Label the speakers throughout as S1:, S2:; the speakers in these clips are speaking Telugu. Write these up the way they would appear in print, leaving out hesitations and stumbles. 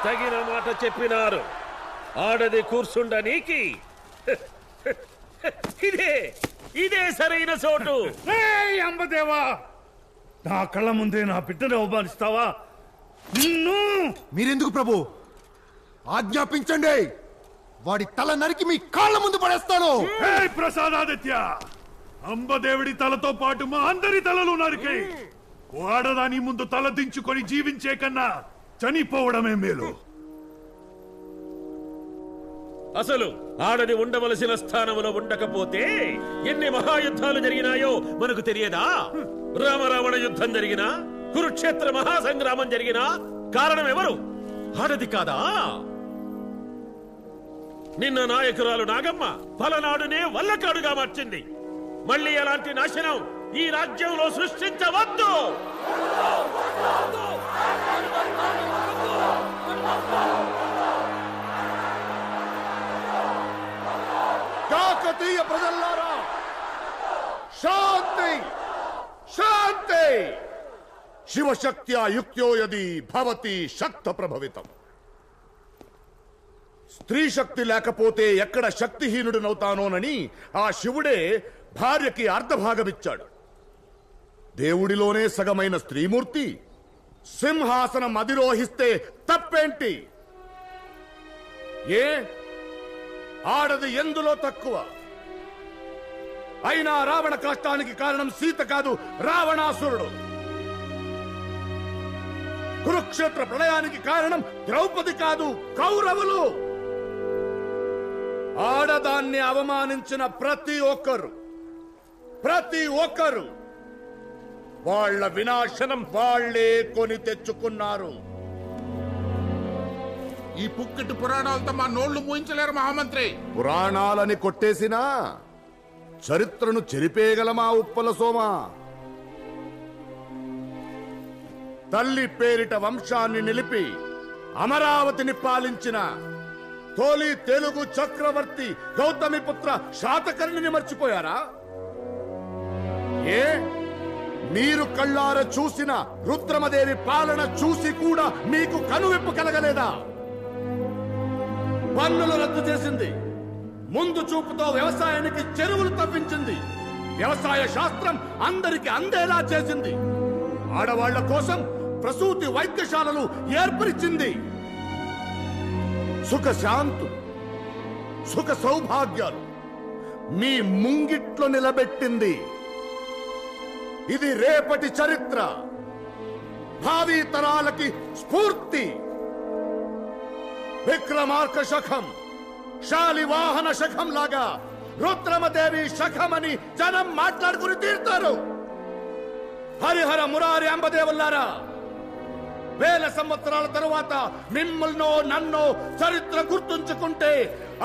S1: తగిన మాట చెప్పినారు. ఆడది కూర్చుండనీకి ఇదే ఇదే సరైన చోటు.
S2: అంబదేవా, నా కళ్ళ ముందే నా బిడ్డను అవమానిస్తావా?
S3: మీరెందుకు ప్రభు? ఆజ్ఞాపించండి, వాడి తల నరికి మీ కాళ్ళ ముందు పడేస్తాను.
S2: ప్రసాదాదిత్య, అంబదేవుడి తలతో పాటు మా అందరి తలలు నరికి వాడదాని ముందు తల దించుకొని జీవించే కన్నా చనిపోవడమే మేలు.
S1: అసలు ఆడది ఉండవలసిన స్థానంలో ఉండకపోతే ఎన్ని మహాయుద్ధాలు జరిగినాయో మనకు తెలియదా? రామరావణ యుద్ధం జరిగినా, కురుక్షేత్ర మహాసంగ్రామం జరిగినా కారణం ఎవరు? ఆడది కాదా? నిన్న నాయకురాలు నాగమ్మ పలనాడునే వల్లకాడుగా మార్చింది. మళ్ళీ ఎలాంటి నాశనం ఈ రాజ్యంలో సృష్టించవద్దు.
S3: కాకతీయ ప్రజల్లారా, శాంతి శాంతి. శివశక్త్యా యుక్త్యో యది భవతి శక్త ప్రభవితం. స్త్రీ శక్తి లేకపోతే ఎక్కడ శక్తిహీనుడినవుతానోనని ఆ శివుడే భార్యకి అర్ధభాగమిచ్చాడు. దేవుడిలోనే సగమైన స్త్రీమూర్తి సింహాసనం అధిరోహిస్తే తప్పేంటి? ఏ ఆడది ఎందులో తక్కువ? అయినా రావణ కష్టానికి కారణం సీత కాదు, రావణాసురుడు. కురుక్షేత్ర ప్రళయానికి కారణం ద్రౌపది కాదు, కౌరవులు. ఆడదాన్ని అవమానించిన ప్రతి ఒక్కరు వాళ్ళ వినాశనం వాళ్లే కొని తెచ్చుకున్నారు.
S4: ఈ పుక్కిటి పురాణాలతో మా నోళ్లు మూయించలేరు మహామంత్రి.
S3: పురాణాలని కొట్టేసినా చరిత్రను చెరిపేయగలమా ఉప్పల సోమా? తల్లి పేరిట వంశాన్ని నిలిపి అమరావతిని పాలించిన తొలి తెలుగు చక్రవర్తి గౌతమిపుత్ర శాతకర్ణిని మర్చిపోయారా? ఏ మీరు కళ్ళార చూసిన రుద్రమదేవి పాలన చూసి కూడా మీకు కనువిప్పు కలగలేదా? పన్నులు రద్దు చేసింది, ముందు చూపుతో వ్యవసాయానికి చెరువులు తవ్వించింది, వ్యవసాయ శాస్త్రం అందరికి అందేలా చేసింది, ఆడవాళ్ల కోసం ప్రసూతి వైద్యశాలలు ఏర్పరిచింది, సుఖశాంతులు సుఖ సౌభాగ్యాలు మీ ముంగిట్లో నిలబెట్టింది. ఇది రేపటి చరిత్ర, భావి తరాలకి స్ఫూర్తి. విక్రమార్క శఖం, శాలివాహన శఖం లాగా రుద్రమదేవి శఖమని జనం మాట్లాడుకుని తీరుతారు. హరిహర మురారి అంబదేవుల్లారా, వేల సంవత్సరాల తరువాత మిమ్మల్నో నన్నో చరిత్ర గుర్తుంచుకుంటే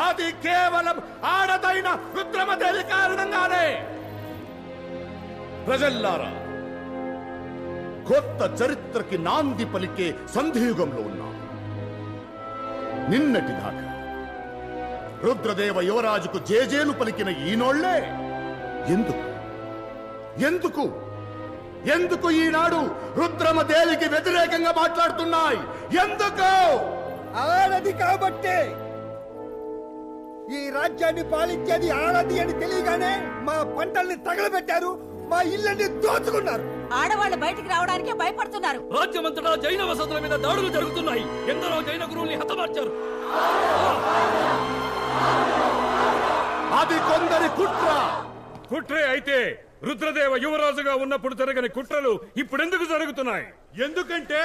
S3: అది కేవలం ఆడదైన రుద్రమదేవి కారణంగానే. ప్రజల్లారా, కొత్త చరిత్రకి నాంది పలికే సంధియుగంలో ఉన్నాం. నిన్నటిదాకా రుద్రదేవ యువరాజుకు జేజేలు పలికిన ఈనోళ్లే ఎందుకు ఎందుకు ఈనాడు రుద్రమదేవికి వ్యతిరేకంగా మాట్లాడుతున్నాయి? ఎందుకు?
S5: ఆడది కాబట్టే. ఈ రాజ్యాన్ని పాలించేది ఆడది అని తెలియగానే మా పంటల్ని తగలబెట్టారు, మా ఇళ్ళని దోచుకున్నారు.
S6: ఆడవాళ్ళు బయటికి రావడానికే భయపడుతున్నారు.
S7: రాజ్యమంతటా జైన వసతుల మీద దాడులు జరుగుతున్నాయి. ఎందరో జైన గురువుల్ని హతమార్చారు.
S3: అది కొందరి
S2: కుట్రే అయితే రుద్రదేవ యువరాజుగా ఉన్నప్పుడు జరగని కుట్రలు ఇప్పుడెందుకు జరుగుతున్నాయి? ఎందుకంటే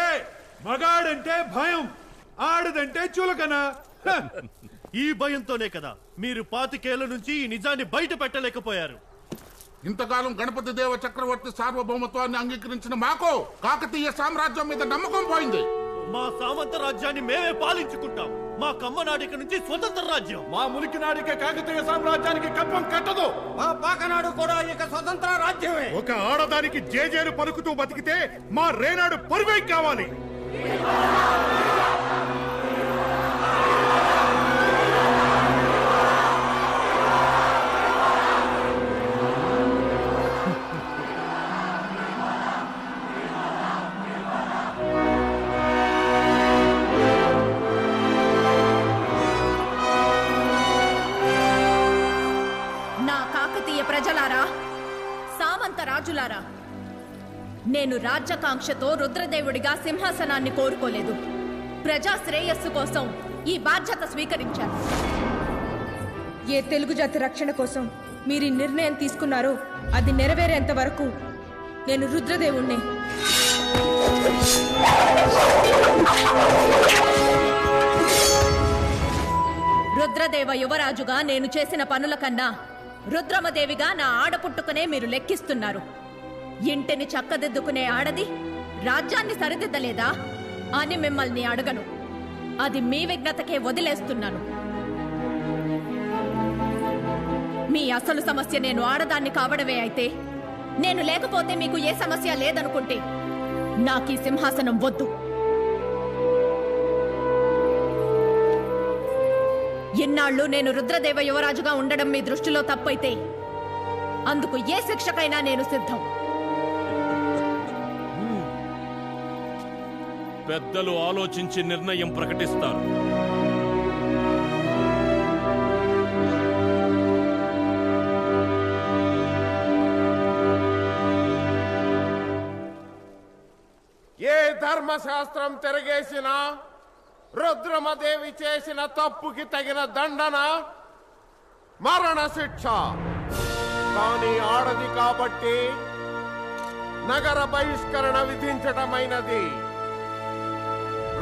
S2: మగాడంటే భయం, ఆడదంటే చులకన.
S8: ఈ భయంతోనే కదా మీరు 25 ఏళ్ల నుంచి ఈ నిజాన్ని బయట పెట్టలేకపోయారు.
S4: ఇంతకాలం గణపతి దేవ చక్రవర్తి సార్వభౌమత్వాన్ని అంగీకరించిన మాకు కాకతీయ సామ్రాజ్యం మీద నమ్మకం పోయింది.
S8: మా సామంత రాజ్యాన్ని మేమే పాలించుకుంటాం. మా కమ్మనాడిక నుంచి స్వతంత్ర రాజ్యం.
S3: మా మునికి నాడిక కాకతీయ సామ్రాజ్యానికి కప్పం కట్టదు.
S5: మా పాకనాడు కూడా ఇక స్వతంత్ర రాజ్యమే.
S2: ఒక ఆడదానికి జేజేలు పలుకుతూ బతికితే మా రేనాడు పరువై కావాలి.
S9: రాజులారా, నేను రాజ్యకాంక్షతో రుద్రదేవుడిగా సింహాసనాన్ని కోరుకోలేదు. ప్రజా శ్రేయస్సు కోసం ఈ బాధ్యత స్వీకరించాను.
S10: ఏ తెలుగు జాతి రక్షణ కోసం మీరు ఈ నిర్ణయం తీసుకున్నారో అది నెరవేరేంత వరకు నేను రుద్రదేవుణ్ణి.
S9: రుద్రదేవ యువరాజుగా నేను చేసిన పనుల కన్నా రుద్రమదేవిగా నా ఆడపుట్టుకునే మీరు లెక్కిస్తున్నారు. ఇంటిని చక్కదిద్దుకునే ఆడది రాజ్యాన్ని సరిదిద్దలేదా అని మిమ్మల్ని అడగను. అది మీ విఘ్నతకే వదిలేస్తున్నాను. మీ అసలు సమస్య నేను ఆడదాన్ని కావడమే అయితే, నేను లేకపోతే మీకు ఏ సమస్య లేదనుకుంటే నాకీ సింహాసనం వద్దు. ఇన్నాళ్ళు నేను రుద్రదేవ యువరాజుగా ఉండడం మీ దృష్టిలో తప్పైతే అందుకు ఏ శిక్షకైనా నేను సిద్ధం.
S1: పెద్దలు ఆలోచించి నిర్ణయం ప్రకటిస్తారు.
S5: ఏ ధర్మశాస్త్రం తిరగేసినా రుద్రమదేవి చేసిన తప్పుకి తగిన దండన మరణ శిక్ష. కానీ ఆడది కాబట్టి నగర బహిష్కరణ విధించటమైనది.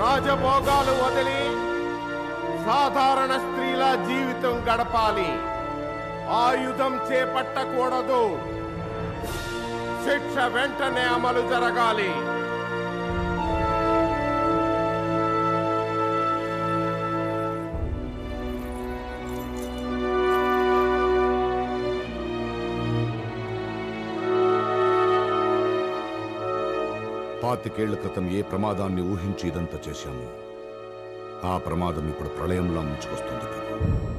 S5: రాజభోగాలు వదిలి సాధారణ స్త్రీల జీవితం గడపాలి. ఆయుధం చేపట్టకూడదు. శిక్ష వెంటనే అమలు జరగాలి.
S3: పాతికేళ్ల క్రితం ఏ ప్రమాదాన్ని ఊహించి ఇదంతా చేశామో ఆ ప్రమాదం ఇప్పుడు ప్రళయంలా ముంచుకొస్తుంది ప్రభు.